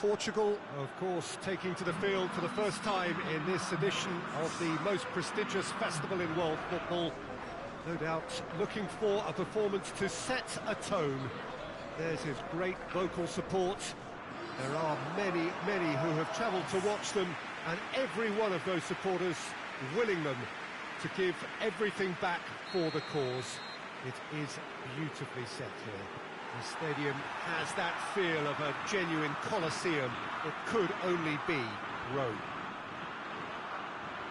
Portugal, of course, taking to the field for the first time in this edition of the most prestigious festival in world football. No doubt looking for a performance to set a tone. There's his great vocal support. There are many, many who have travelled to watch them, and every one of those supporters willing them to give everything back for the cause. It is beautifully set here. The stadium has that feel of a genuine Colosseum that could only be Rome.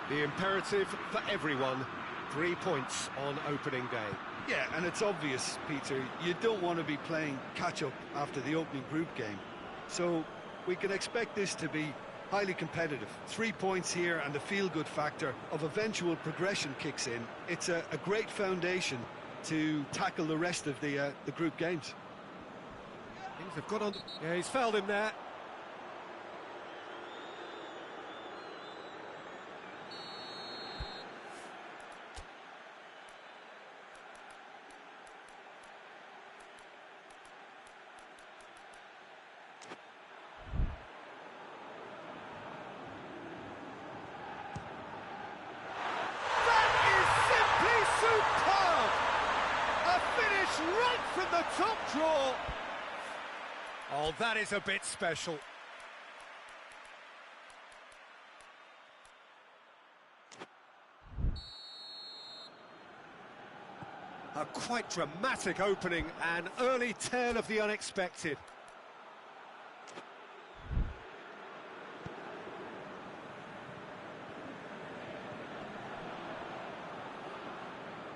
The imperative for everyone, 3 points on opening day. Yeah, and it's obvious, Peter, you don't want to be playing catch-up after the opening group game. So we can expect this to be highly competitive. 3 points here and the feel-good factor of eventual progression kicks in. It's a great foundation to tackle the rest of the group games. Things have got on. Yeah, he's fouled him there. Right from the top draw. Oh, that is a bit special. A quite dramatic opening, an early tale of the unexpected.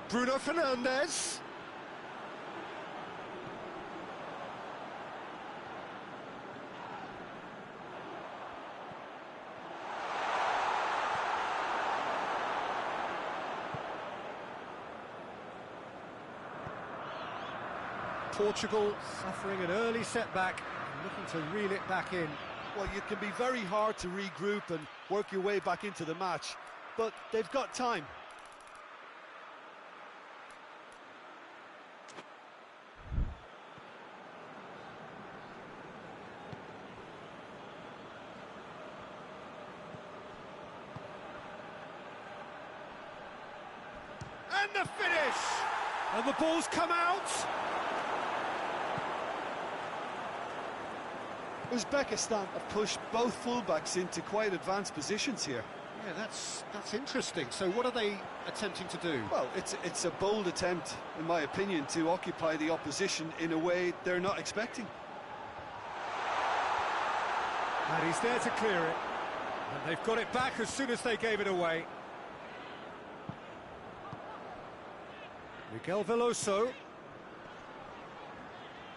Bruno Fernandes. Portugal suffering an early setback and looking to reel it back in. Well, it can be very hard to regroup and work your way back into the match, but they've got time. And the finish! And the ball's come out! Uzbekistan have pushed both fullbacks into quite advanced positions here. Yeah, that's interesting. So what are they attempting to do? Well, it's a bold attempt, in my opinion, to occupy the opposition in a way they're not expecting. And he's there to clear it. And they've got it back as soon as they gave it away. Miguel Veloso.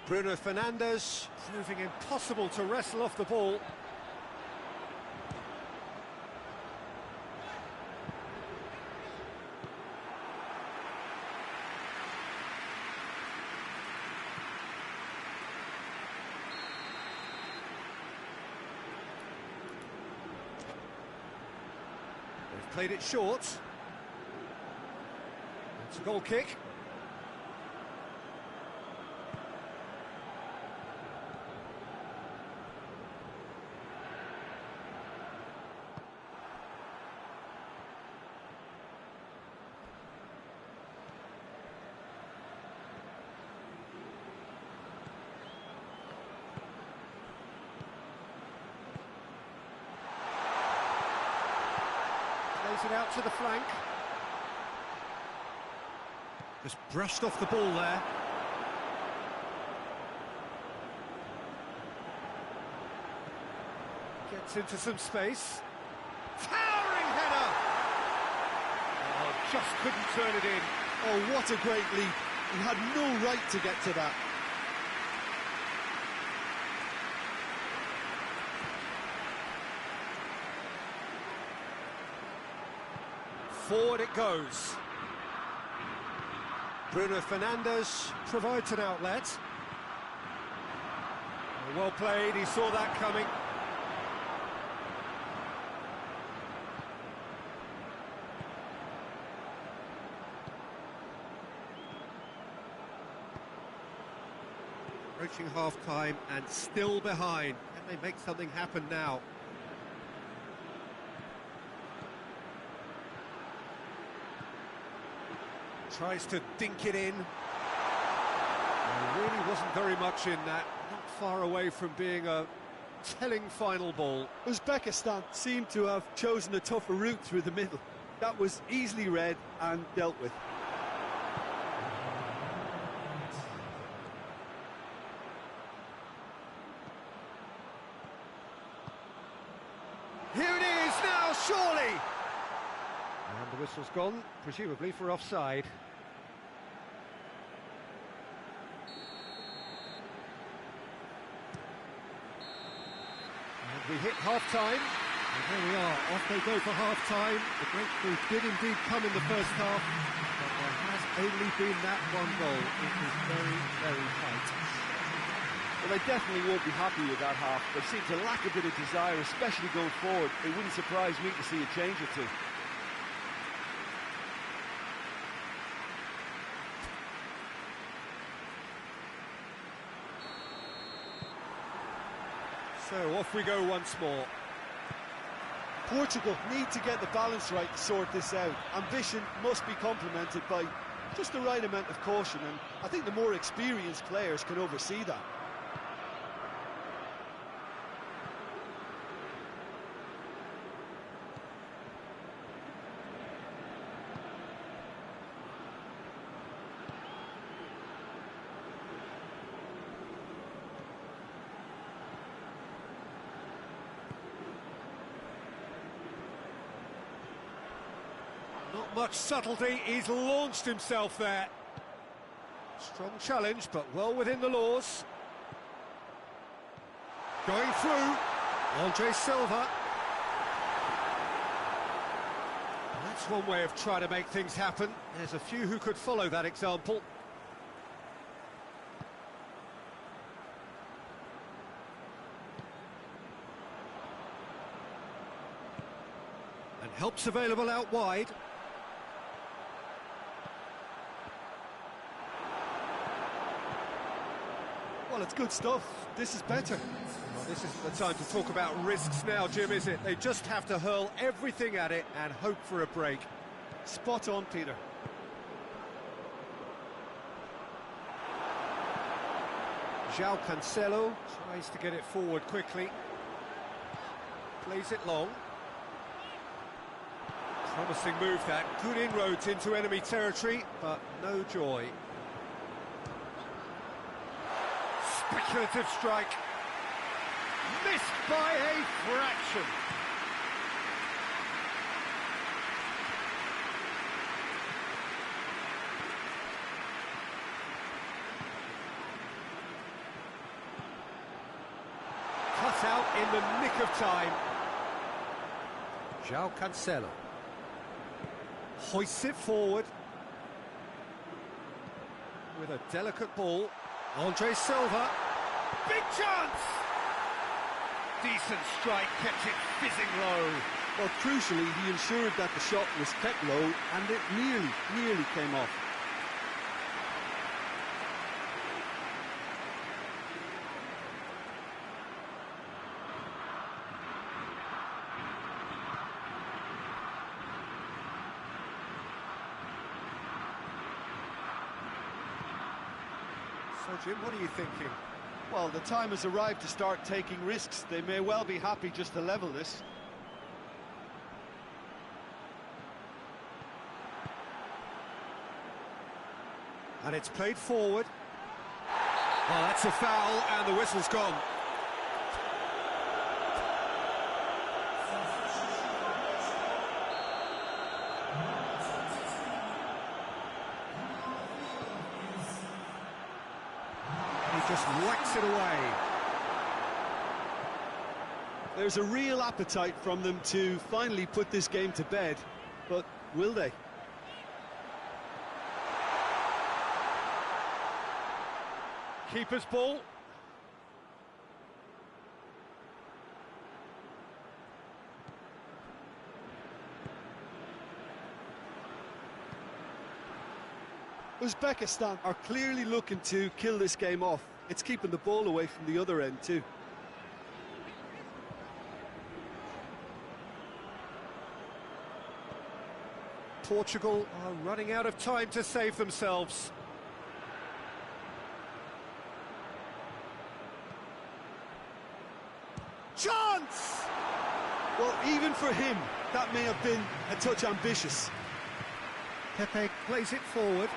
Bruno Fernandes, proving impossible to wrestle off the ball. They've played it short. It's a goal kick. Plays it out to the flank. Just brushed off the ball there. Gets into some space. Towering header! Oh, just couldn't turn it in. Oh, what a great leap. He had no right to get to that. Forward it goes. Bruno Fernandes provides an outlet. Well played, he saw that coming. Approaching half-time and still behind. They make something happen now. Tries to dink it in. There really wasn't very much in that. Not far away from being a telling final ball. Uzbekistan seemed to have chosen a tougher route through the middle. That was easily read and dealt with. Here it is now, surely! And the whistle's gone, presumably for offside. And we hit half-time. And there we are, off they go for half-time. The breakthrough did indeed come in the first half, but there has only been that one goal. It was very, very tight. Well, they definitely won't be happy with that half. They seem to lack a bit of desire, especially going forward. It wouldn't surprise me to see a change or two. So off we go once more. Portugal need to get the balance right to sort this out. Ambition must be complemented by just the right amount of caution, and I think the more experienced players can oversee that. Not much subtlety, he's launched himself there. Strong challenge, but well within the laws. Going through, Andre Silva. That's one way of trying to make things happen. There's a few who could follow that example. And help's available out wide. Well, it's good stuff. This is better. Well, this isn't the time to talk about risks now, Jim, is it? They just have to hurl everything at it and hope for a break. Spot on, Peter. João Cancelo tries to get it forward quickly. Plays it long. Promising move that. Good inroads into enemy territory, but no joy. Speculative strike. Missed by a fraction. Cut out in the nick of time. João Cancelo hoists it forward with a delicate ball. Andre Silva, big chance! Decent strike, kept it fizzing low. Well, crucially, he ensured that the shot was kept low, and it nearly came off. So, Jim, what are you thinking? Well, the time has arrived to start taking risks. They may well be happy just to level this. And it's played forward. Well, that's a foul, and the whistle's gone. Just whacks it away. There's a real appetite from them to finally put this game to bed, but will they? Keeper's ball. Uzbekistan are clearly looking to kill this game off. It's keeping the ball away from the other end too. Portugal are running out of time to save themselves. Chance! Well, even for him, that may have been a touch ambitious. Pepe plays it forward.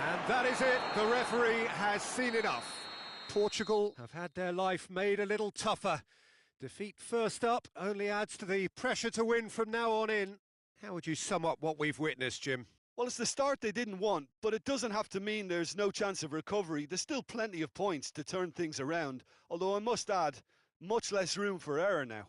And that is it. The referee has seen enough. Portugal have had their life made a little tougher. Defeat first up only adds to the pressure to win from now on in. How would you sum up what we've witnessed, Jim? Well, it's the start they didn't want, but it doesn't have to mean there's no chance of recovery. There's still plenty of points to turn things around, although I must add, much less room for error now.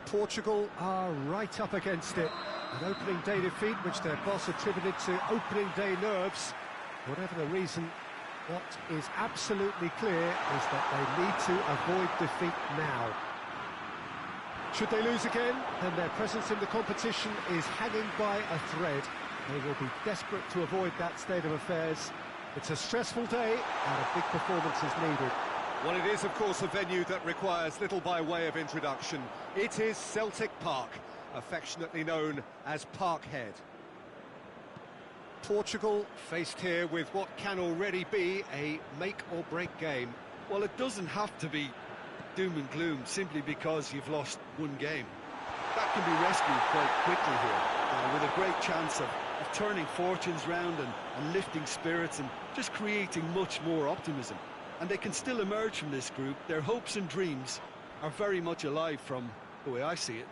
Portugal are right up against it. An opening day defeat which their boss attributed to opening day nerves. Whatever the reason, what is absolutely clear is that they need to avoid defeat now. Should they lose again, then their presence in the competition is hanging by a thread. They will be desperate to avoid that state of affairs. It's a stressful day and a big performance is needed. Well, it is, of course, a venue that requires little by way of introduction. It is Celtic Park, affectionately known as Parkhead. Portugal faced here with what can already be a make-or-break game. Well, it doesn't have to be doom and gloom simply because you've lost one game. That can be rescued quite quickly here, with a great chance of turning fortunes round and lifting spirits and just creating much more optimism. And they can still emerge from this group. Their hopes and dreams are very much alive from the way I see it.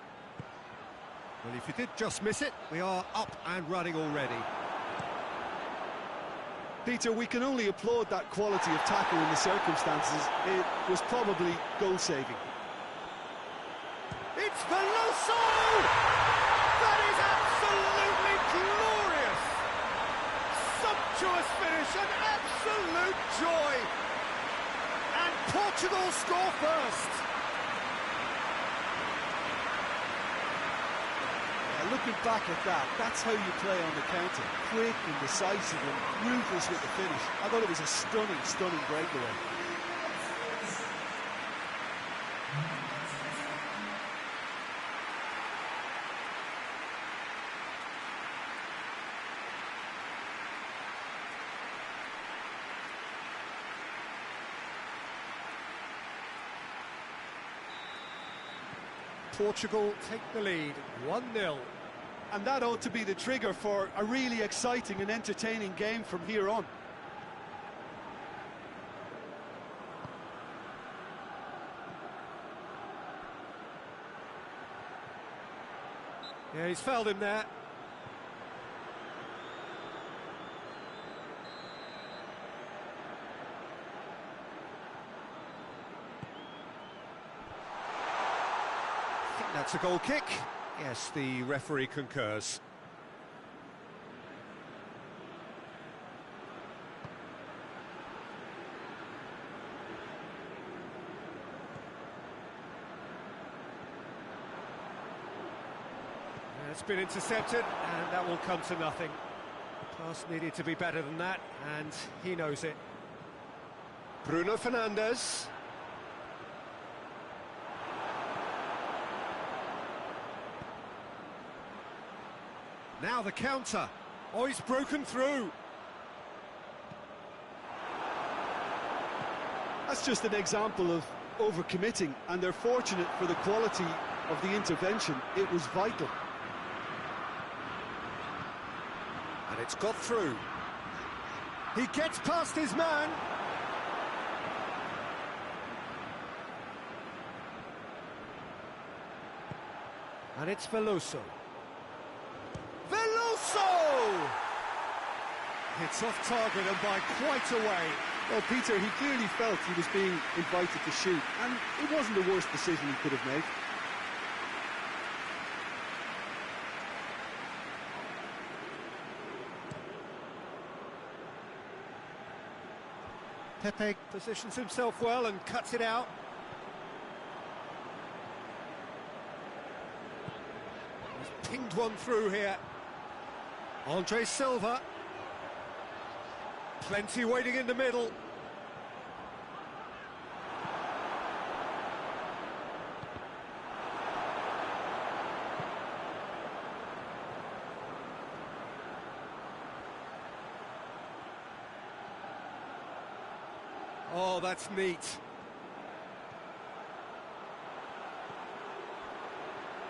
Well, if you did just miss it, we are up and running already. Peter, we can only applaud that quality of tackle in the circumstances. It was probably goal-saving. It's Veloso! That is absolutely glorious! Sumptuous finish, an absolute joy! And Portugal score first! Looking back at that, that's how you play on the counter. Quick and decisive and ruthless with the finish. I thought it was a stunning, stunning breakaway. Portugal take the lead, 1-0. And that ought to be the trigger for a really exciting and entertaining game from here on. Yeah, he's fouled him there. I think that's a goal kick. Yes, the referee concurs. It's been intercepted, and that will come to nothing. Pass needed to be better than that, and he knows it. Bruno Fernandes. Now the counter. Oh, he's broken through. That's just an example of overcommitting, and they're fortunate for the quality of the intervention. It was vital. And it's got through. He gets past his man. And it's Veloso. Veloso! It's off target and by quite a way. Well, Peter, he clearly felt he was being invited to shoot, and it wasn't the worst decision he could have made. Pepe positions himself well and cuts it out. He's pinged one through here. Andre Silva. Plenty waiting in the middle. Oh, that's neat.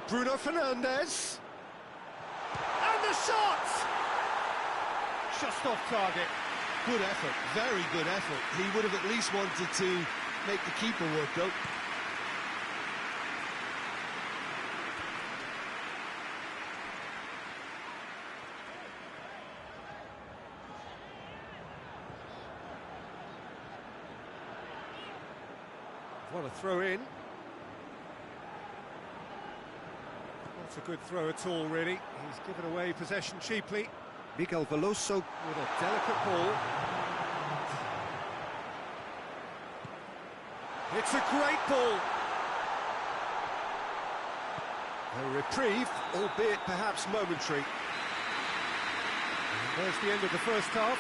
Bruno Fernandes. And the shot! Just off target. Good effort, very good effort. He would have at least wanted to make the keeper work, though. What a throw in. Not a good throw at all, really. He's given away possession cheaply. Miguel Veloso with a delicate ball. It's a great ball. A reprieve, albeit perhaps momentary. And there's the end of the first half.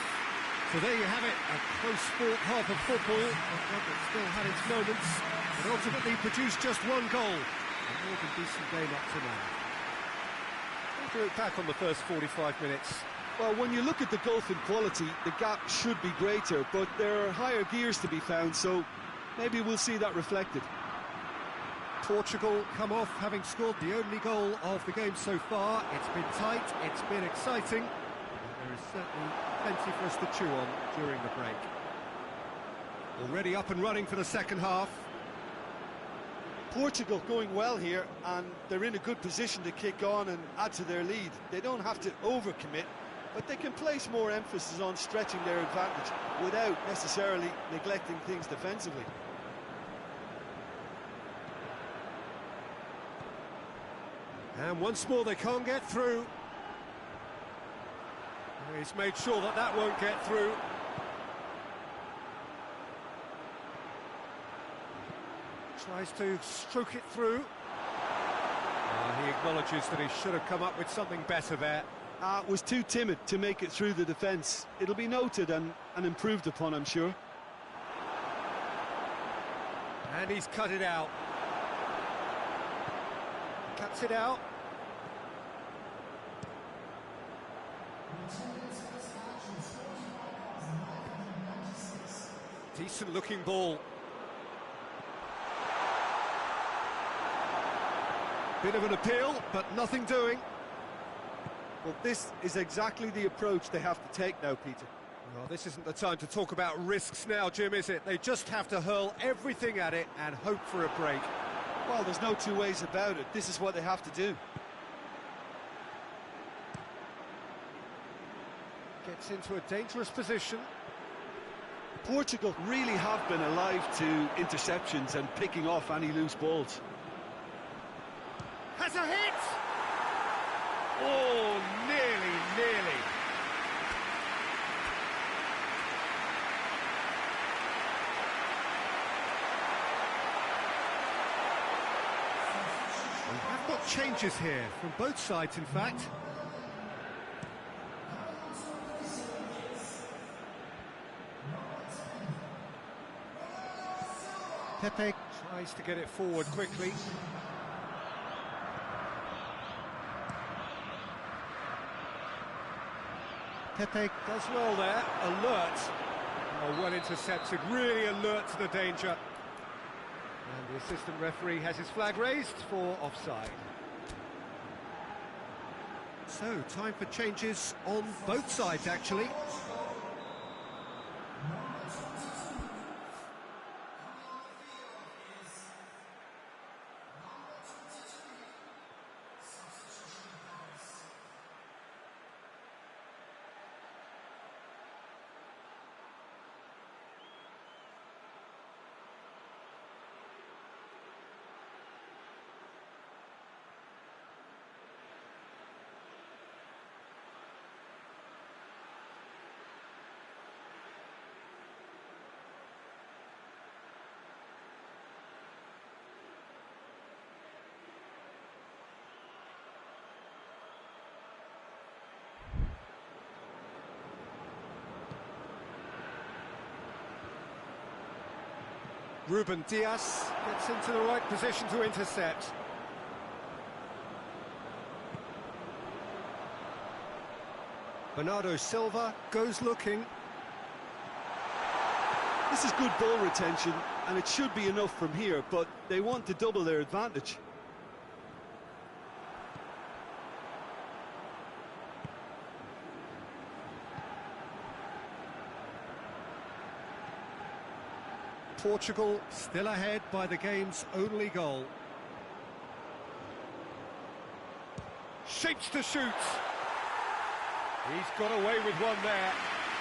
So there you have it, a close-fought half of football, one that still had its moments, but ultimately produced just one goal. A more than decent game up to now. We'll look back on the first 45 minutes. Well, when you look at the gulf in quality, the gap should be greater, but there are higher gears to be found, so maybe we'll see that reflected. Portugal come off having scored the only goal of the game so far. It's been tight, it's been exciting, and there is certainly plenty for us to chew on during the break. Already up and running for the second half. Portugal going well here, and they're in a good position to kick on and add to their lead. They don't have to overcommit, but they can place more emphasis on stretching their advantage without necessarily neglecting things defensively. And once more they can't get through. He's made sure that that won't get through. Tries to stroke it through. He acknowledges that he should have come up with something better there. Was too timid to make it through the defence. It'll be noted and improved upon, I'm sure. And he's cut it out. Cuts it out. Decent looking ball. Bit of an appeal, but nothing doing. Well, this is exactly the approach they have to take now, Peter. Well, this isn't the time to talk about risks now, Jim, is it? They just have to hurl everything at it and hope for a break. Well, there's no two ways about it. This is what they have to do. Gets into a dangerous position. Portugal really have been alive to interceptions and picking off any loose balls. Has a hit! Oh, nearly. We have got changes here, from both sides in fact. Pepe tries to get it forward quickly. Pepe does well there, alert. Oh, well intercepted, really alert to the danger. And the assistant referee has his flag raised for offside. So, time for changes on both sides, actually. Ruben Diaz gets into the right position to intercept. Bernardo Silva goes looking. This is good ball retention, and it should be enough from here, but they want to double their advantage. Portugal still ahead by the game's only goal. Shapes to shoot. He's got away with one there.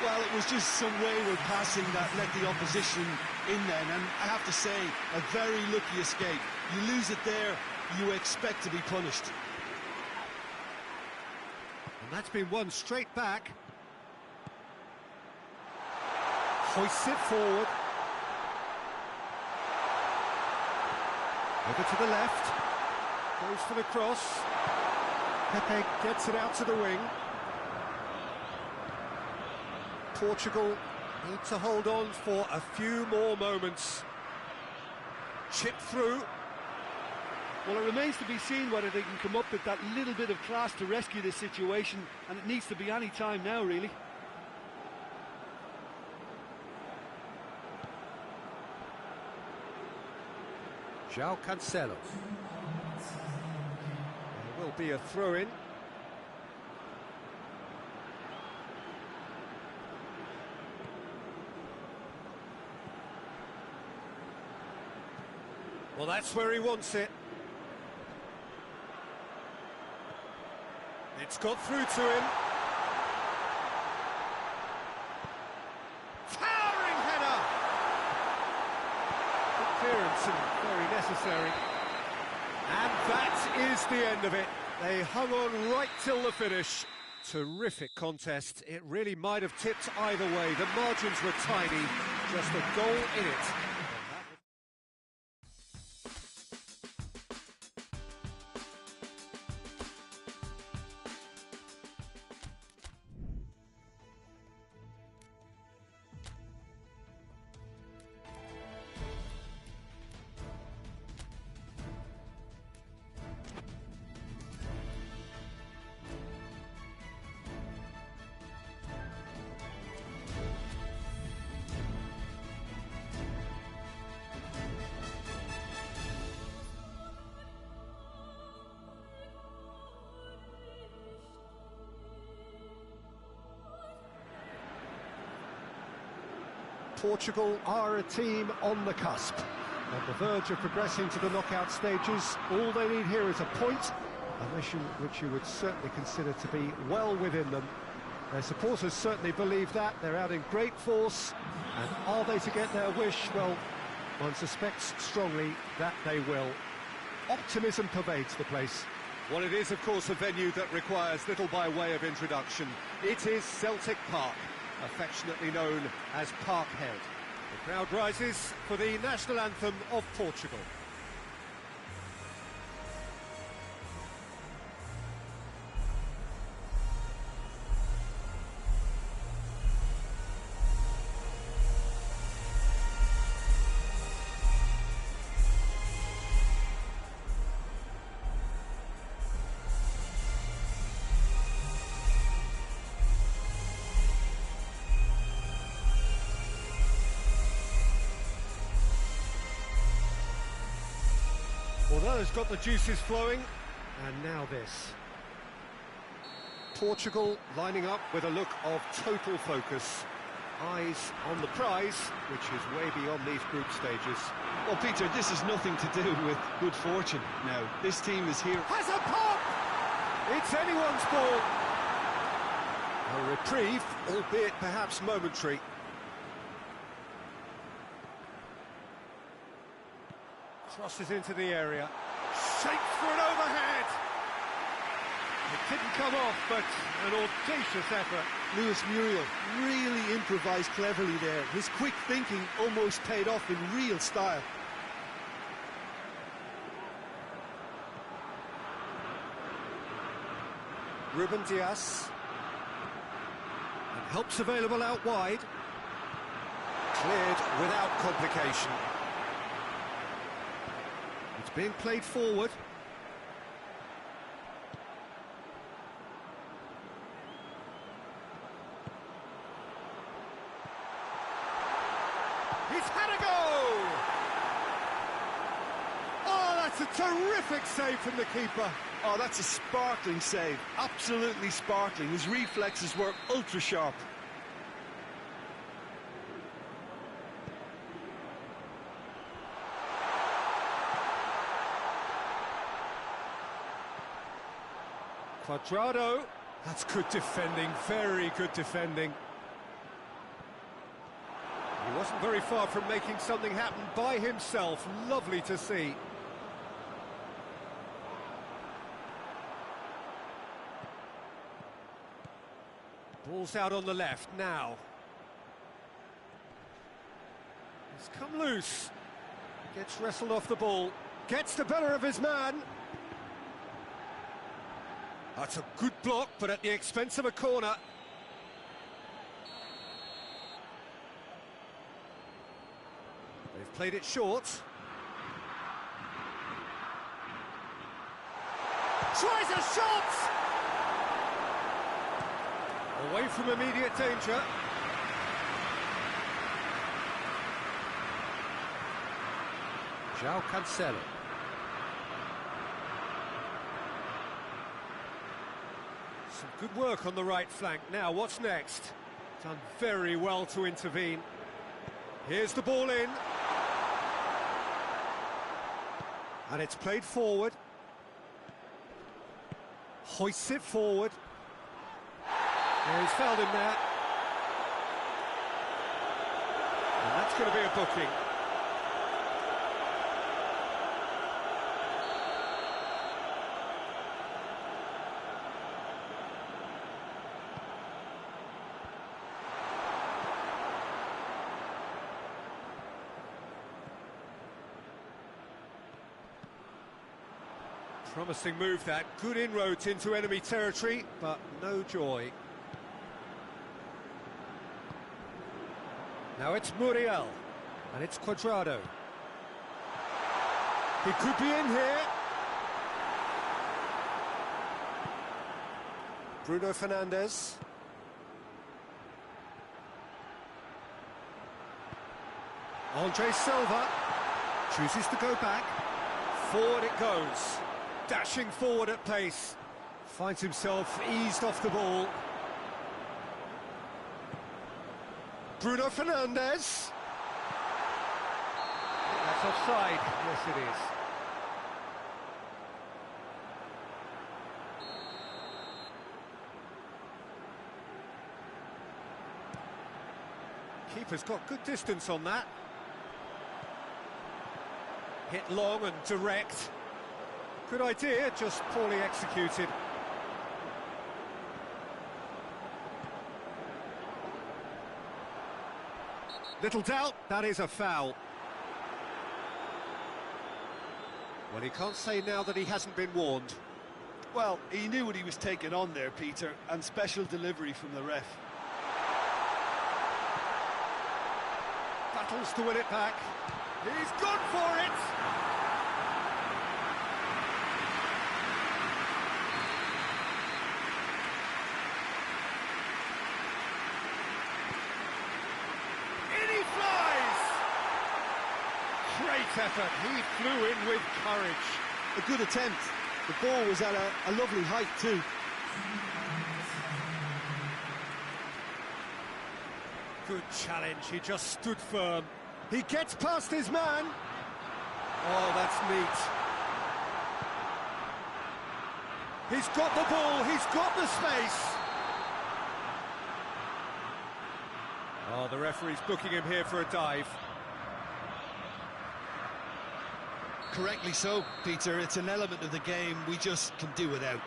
Well, it was just some wayward passing that let the opposition in then, and I have to say, a very lucky escape. You lose it there, you expect to be punished. And that's been won straight back. Hoists it forward. Over to the left, goes for the cross. Pepe gets it out to the wing. Portugal need to hold on for a few more moments. Chip through. Well, it remains to be seen whether they can come up with that little bit of class to rescue this situation, and it needs to be any time now, really. João Cancelo. There will be a throw-in. Well, that's where he wants it. It's got through to him. Towering header! Good clearance and very necessary. And that is the end of it. They hung on right till the finish. Terrific contest. It really might have tipped either way. The margins were tiny, just a goal in it. Portugal are a team on the cusp, on the verge of progressing to the knockout stages. All they need here is a point, a mission which you would certainly consider to be well within them. Their supporters certainly believe that. They're out in great force, and are they to get their wish? Well, one suspects strongly that they will. Optimism pervades the place. Well, it is, of course, a venue that requires little by way of introduction. It is Celtic Park, affectionately known as Parkhead. The crowd rises for the national anthem of Portugal. has got the juices flowing, and now this. Portugal lining up with a look of total focus. Eyes on the prize, which is way beyond these group stages. Well, Peter, this has nothing to do with good fortune now. This team is here. Has a pop! It's anyone's ball. A reprieve, albeit perhaps momentary. Crosses into the area. Shapes for an overhead! It didn't come off, but an audacious effort. Luis Muriel really improvised cleverly there. His quick thinking almost paid off in real style. Ruben Dias. And help's available out wide. Cleared without complication. It's being played forward. He's had a go! Oh, that's a terrific save from the keeper. Oh, that's a sparkling save. Absolutely sparkling. His reflexes were ultra sharp. Cuadrado. That's good defending, very good defending. He wasn't very far from making something happen by himself. Lovely to see. Ball's out on the left now. He's come loose. Gets wrestled off the ball. Gets the better of his man. That's a good block, but at the expense of a corner. They've played it short. Tries a shot! Away from immediate danger. João Cancelo. Some good work on the right flank. Now, what's next? Done very well to intervene. Here's the ball in. And it's played forward. Hoists it forward. Yeah, he's fouled him there. And that's going to be a booking. Promising move that, good inroads into enemy territory, but no joy. Now it's Muriel, and it's Cuadrado. He could be in here. Bruno Fernandes. Andre Silva chooses to go back. Forward it goes. Dashing forward at pace. Finds himself eased off the ball. Bruno Fernandes. That's offside. Yes, it is. Keeper's got good distance on that. Hit long and direct. Good idea, just poorly executed. Little doubt, that is a foul. Well, he can't say now that he hasn't been warned. Well, he knew what he was taking on there, Peter, and special delivery from the ref. Battles to win it back. He's gone for it! Great effort, he flew in with courage. a good attempt. The ball was at a lovely height too. Good challenge, he just stood firm. He gets past his man. Oh, that's neat. He's got the ball, he's got the space. Oh, the referee's booking him here for a dive. Correctly so, Peter. It's an element of the game we just can do without.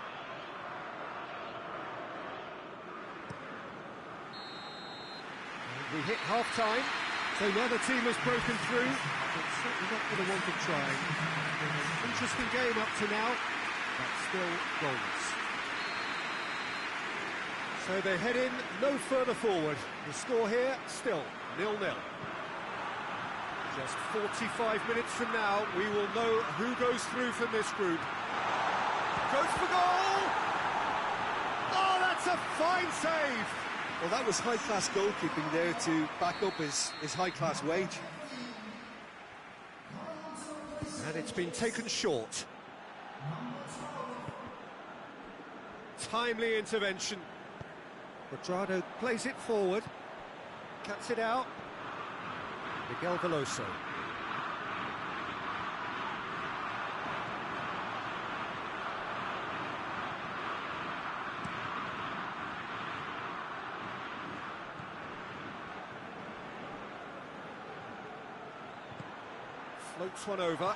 We hit half-time, so neither team has broken through, but certainly not for the want of trying. Been an interesting game up to now, but still goalless. So they head in no further forward. The score here, still 0-0. Just 45 minutes from now, we will know who goes through from this group. Goes for goal! Oh, that's a fine save! Well, that was high-class goalkeeping there to back up his high-class wage. And it's been taken short. Timely intervention. Quadrado plays it forward. Cuts it out. Miguel Veloso. Floats one over.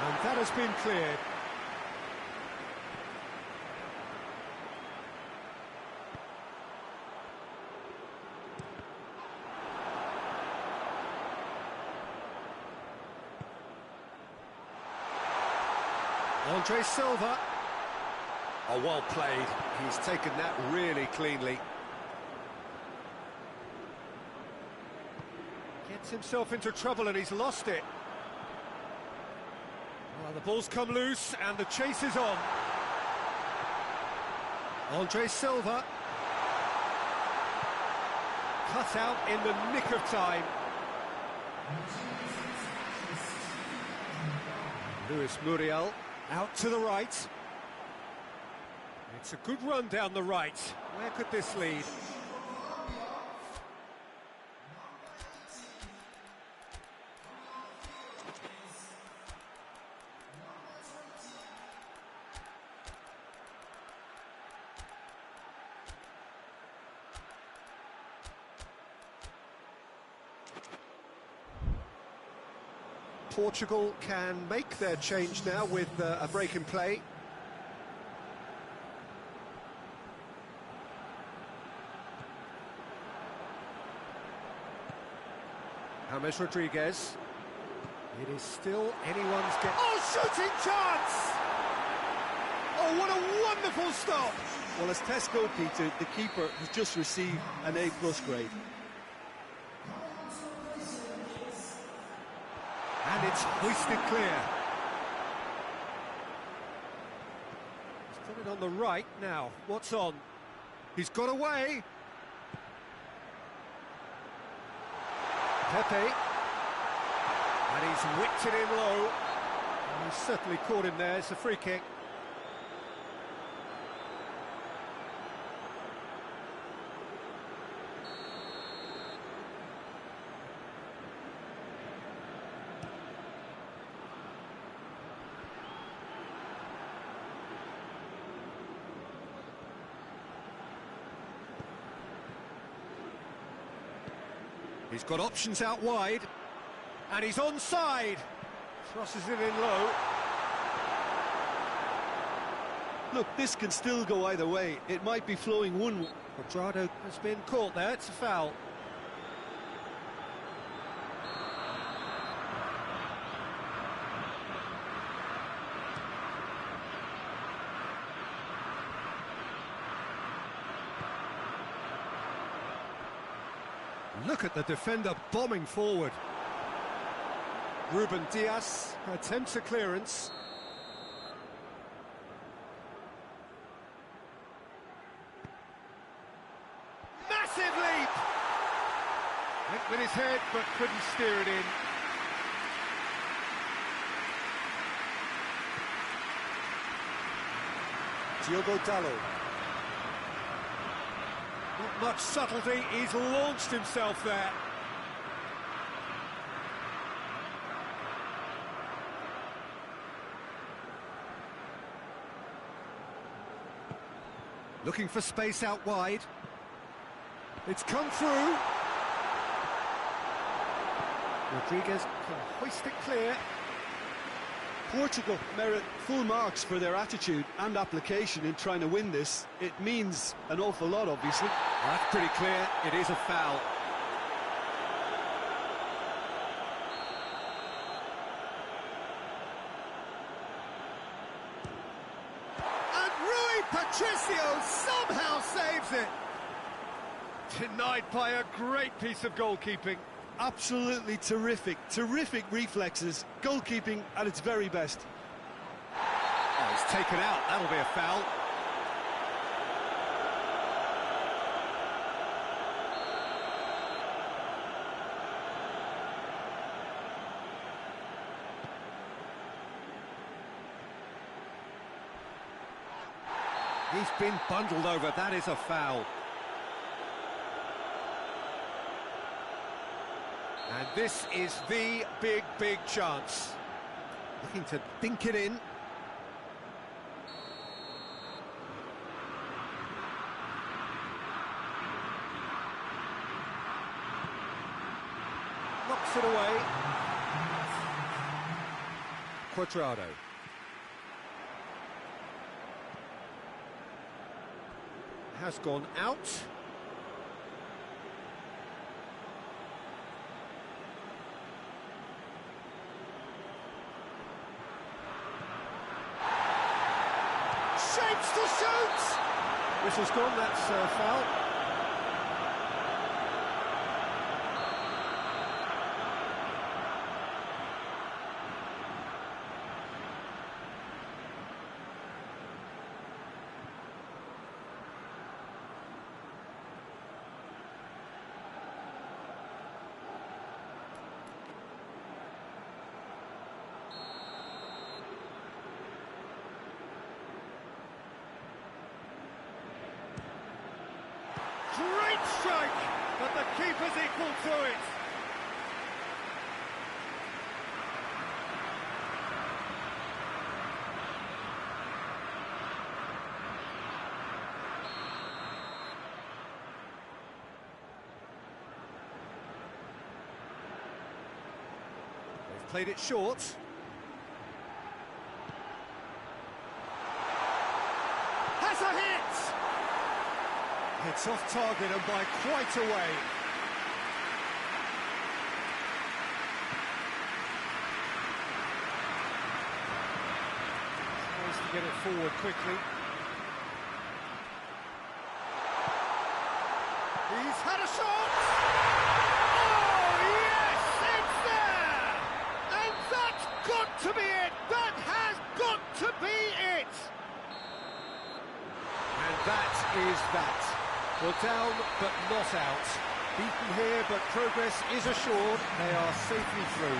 And that has been cleared. Andre Silva. Oh, well played. He's taken that really cleanly. Gets himself into trouble and he's lost it. Well, the ball's come loose and the chase is on. Andre Silva. Cut out in the nick of time. Luis Muriel. Out to the right. It's a good run down the right. Where could this lead? Portugal can make their change now with a break in play. James Rodriguez. It is still anyone's guess. Oh, shooting chance! Oh, what a wonderful stop! Well, as tests go, Peter, the keeper has just received an A+ grade. And it's hoisted clear. He's put it on the right now. What's on? He's got away. Pepe. And he's whipped it in low. And he's certainly caught him there. It's a free kick. He's got options out wide, and he's onside. Crosses it in low. Look, this can still go either way. It might be flowing one way. Quadrado has been caught there, it's a foul. Look at the defender bombing forward. Ruben Diaz attempts a clearance. Massive leap! Went with his head but couldn't steer it in. Diogo Dalot. Not much subtlety, he's launched himself there. Looking for space out wide. It's come through. Rodriguez can hoist it clear. Portugal merit full marks for their attitude and application in trying to win this. It means an awful lot, obviously. That's pretty clear, it is a foul. And Rui Patricio somehow saves it. Denied by a great piece of goalkeeping. Absolutely terrific reflexes, goalkeeping at its very best. Oh, he's taken out, that'll be a foul. He's been bundled over, that is a foul. And this is the big chance. Looking to dink it in. Knocks it away. Cuadrado. Has gone out. Shapes to shoot! Whistle's gone, that's a foul. Great strike, but the keeper's equal to it. They've played it short. Has a hit! It's off target and by quite a way. Tries to get it forward quickly. He's had a shot! Oh, yes, it's there! And that's got to be it! That has got to be it! And that is that. Well, down but not out. Beaten here, but progress is assured. They are safely through.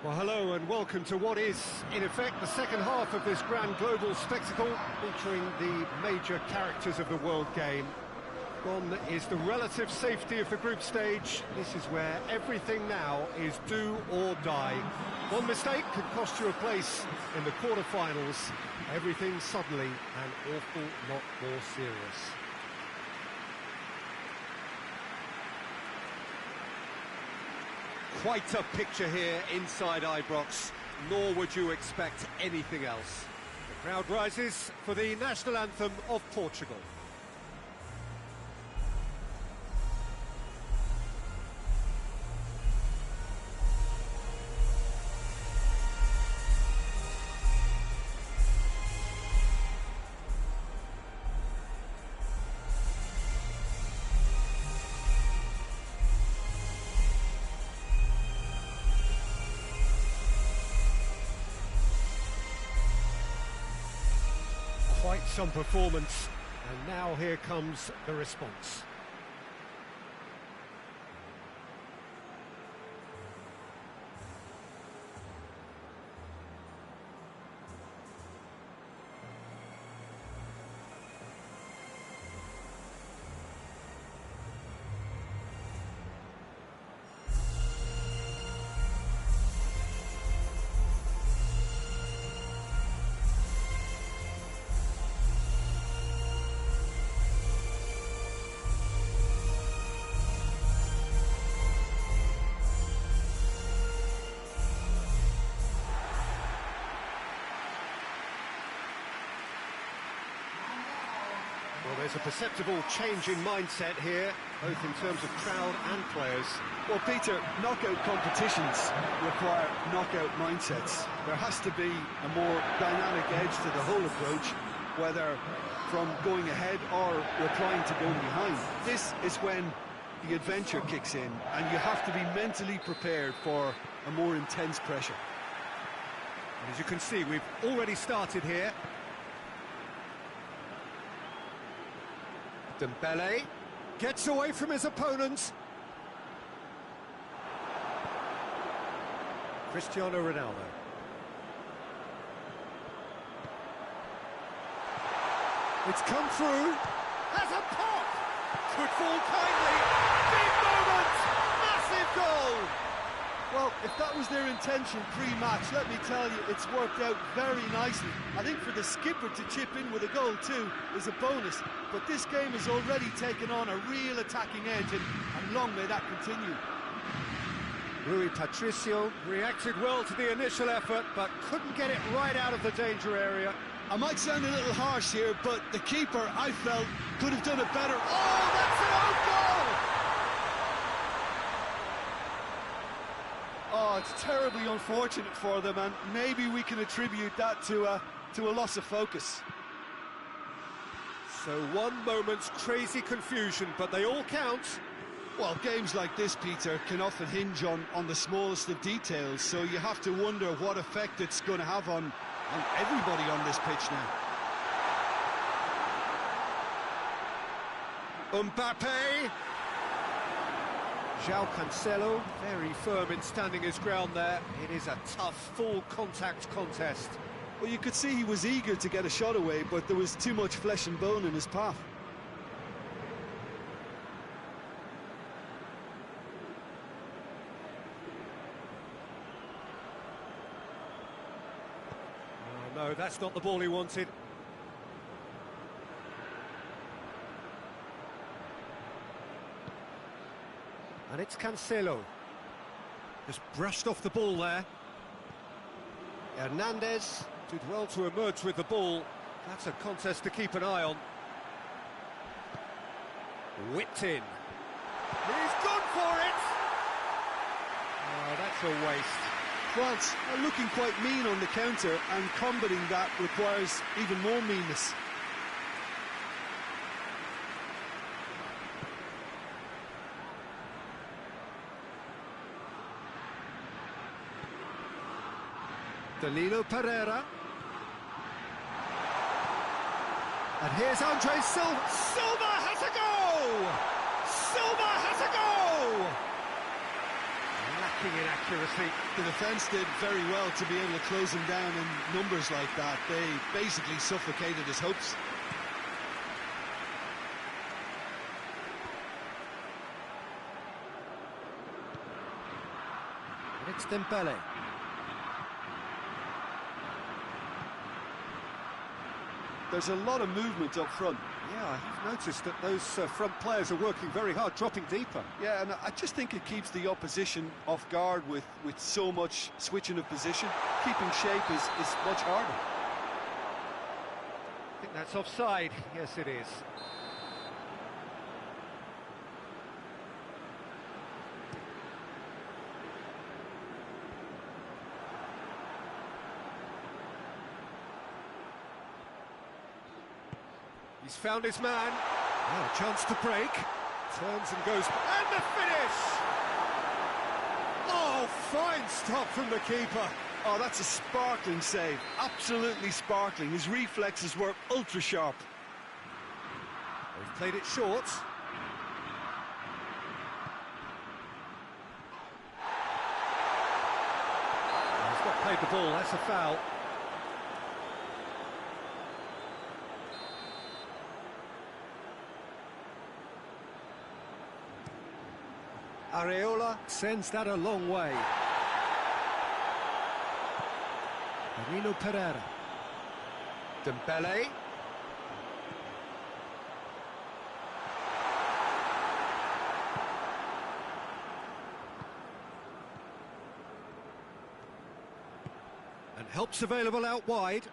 Well, hello and welcome to what is, in effect, the second half of this grand global spectacle featuring the major characters of the world game. Gone is the relative safety of the group stage. This is where everything now is do or die. One mistake could cost you a place in the quarter-finals. Everything suddenly an awful lot more serious. Quite a picture here inside Ibrox, nor would you expect anything else. The crowd rises for the national anthem of Portugal. Quite some performance, and now here comes the response. Well, there's a perceptible change in mindset here, both in terms of crowd and players. Well, Peter, knockout competitions require knockout mindsets. There has to be a more dynamic edge to the whole approach, whether from going ahead or replying to going behind. This is when the adventure kicks in, and you have to be mentally prepared for a more intense pressure. And as you can see, we've already started here. Dembele gets away from his opponents. Cristiano Ronaldo. It's come through. Has a pop! Could fall kindly. Big moment! Massive goal! Well, if that was their intention pre-match, let me tell you, it's worked out very nicely. I think for the skipper to chip in with a goal too is a bonus, but this game has already taken on a real attacking edge, and long may that continue. Rui Patricio reacted well to the initial effort, but couldn't get it right out of the danger area. I might sound a little harsh here, but the keeper, I felt, could have done it better. Oh, that's an own goal! Oh, it's terribly unfortunate for them, and maybe we can attribute that to a loss of focus. So one moment's crazy confusion, but they all count. Well, games like this, Peter, can often hinge on the smallest of details, so you have to wonder what effect it's going to have on everybody on this pitch now. Mbappe. João Cancelo, very firm in standing his ground there. It is a tough, full-contact contest. Well, you could see he was eager to get a shot away, but there was too much flesh and bone in his path. Oh, no, that's not the ball he wanted. And it's Cancelo. Just brushed off the ball there. Hernandez did well to emerge with the ball. That's a contest to keep an eye on. Whipped in. He's gone for it! Oh, that's a waste. France are looking quite mean on the counter, and combating that requires even more meanness. Danilo Pereira. And here's Andre Silva. Silva has a goal! Silva has a goal! striking inaccuracy. The defence did very well to be able to close him down in numbers like that. They basically suffocated his hopes. It's Dembele. There's a lot of movement up front. Yeah, I've noticed that those front players are working very hard, dropping deeper. Yeah, and I just think it keeps the opposition off guard with so much switching of position. Keeping shape is much harder. I think that's offside. Yes, it is. He's found his man. Oh, a chance to break. Turns and goes. And the finish! Oh, fine stop from the keeper. Oh, that's a sparkling save. Absolutely sparkling. His reflexes were ultra sharp. They've played it short. He's not played the ball. That's a foul. Areola sends that a long way. Marino Pereira. Dembele. And help's available out wide.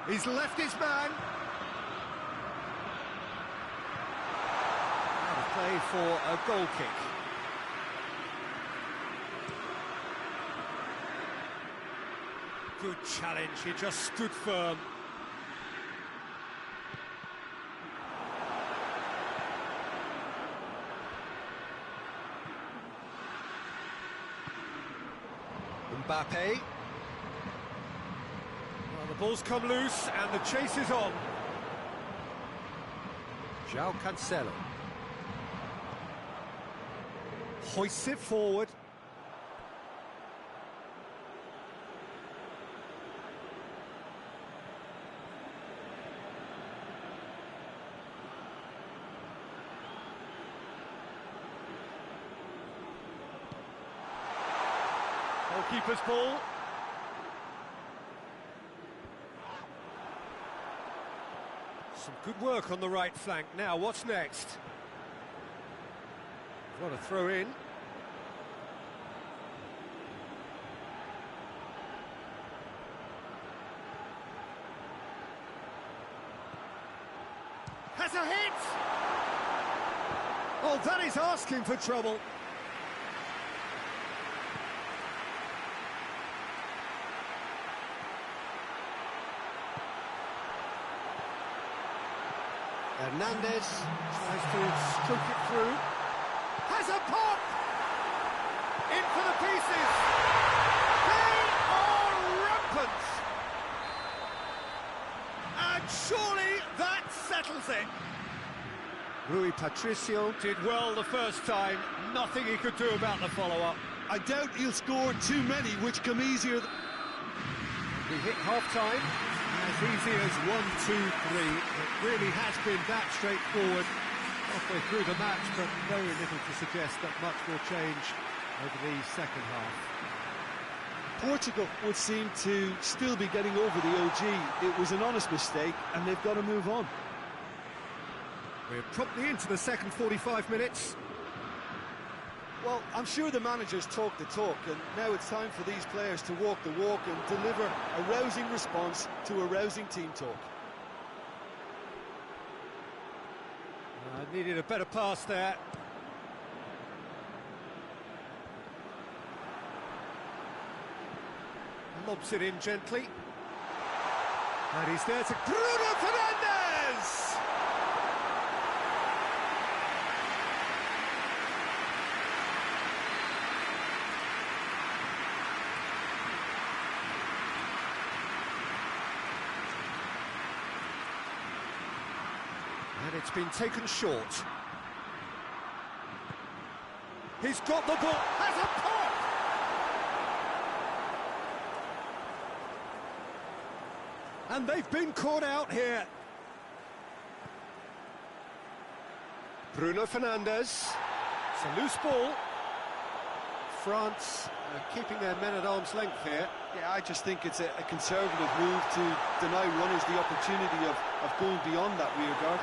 He's left his man. Play for a goal kick. Good challenge, he just stood firm. Mbappe. Well, the ball's come loose and the chase is on. João Cancelo. Hoists it forward. Goalkeeper's ball. Some good work on the right flank. Now, what's next? What a throw in. Has a hit! Oh, that is asking for trouble. Hernandez tries to stroke it through. Has a pop! In for the pieces! They are rampant! And surely that settles it. Rui Patricio did well the first time. Nothing he could do about the follow-up. I doubt he'll score too many, which come easier. We hit half-time. As easy as 1, 2, 3. It really has been that straightforward halfway through the match, but very little to suggest that much will change over the second half. Portugal would seem to still be getting over the OG. It was an honest mistake, and they've got to move on. We're promptly into the second 45 minutes. Well, I'm sure the managers talk the talk, and now it's time for these players to walk the walk and deliver a rousing response to a rousing team talk. Needed a better pass there. Lobs it in gently. And he's there to Bruno Fernandes! And it's been taken short. He's got the ball, has a pop! And they've been caught out here. Bruno Fernandes. It's a loose ball. France keeping their men at arm's length here. Yeah, I just think it's a conservative move to deny runners the opportunity of going beyond that rear guard.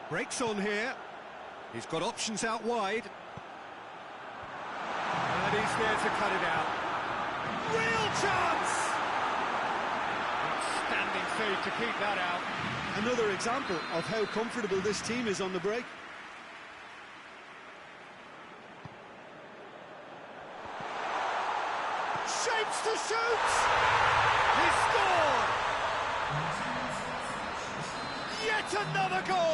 Breaks on here. He's got options out wide. And he's there to cut it out. Real chance! Outstanding save to keep that out. Another example of how comfortable this team is on the break. Shapes to shoot! He scored! Yet another goal!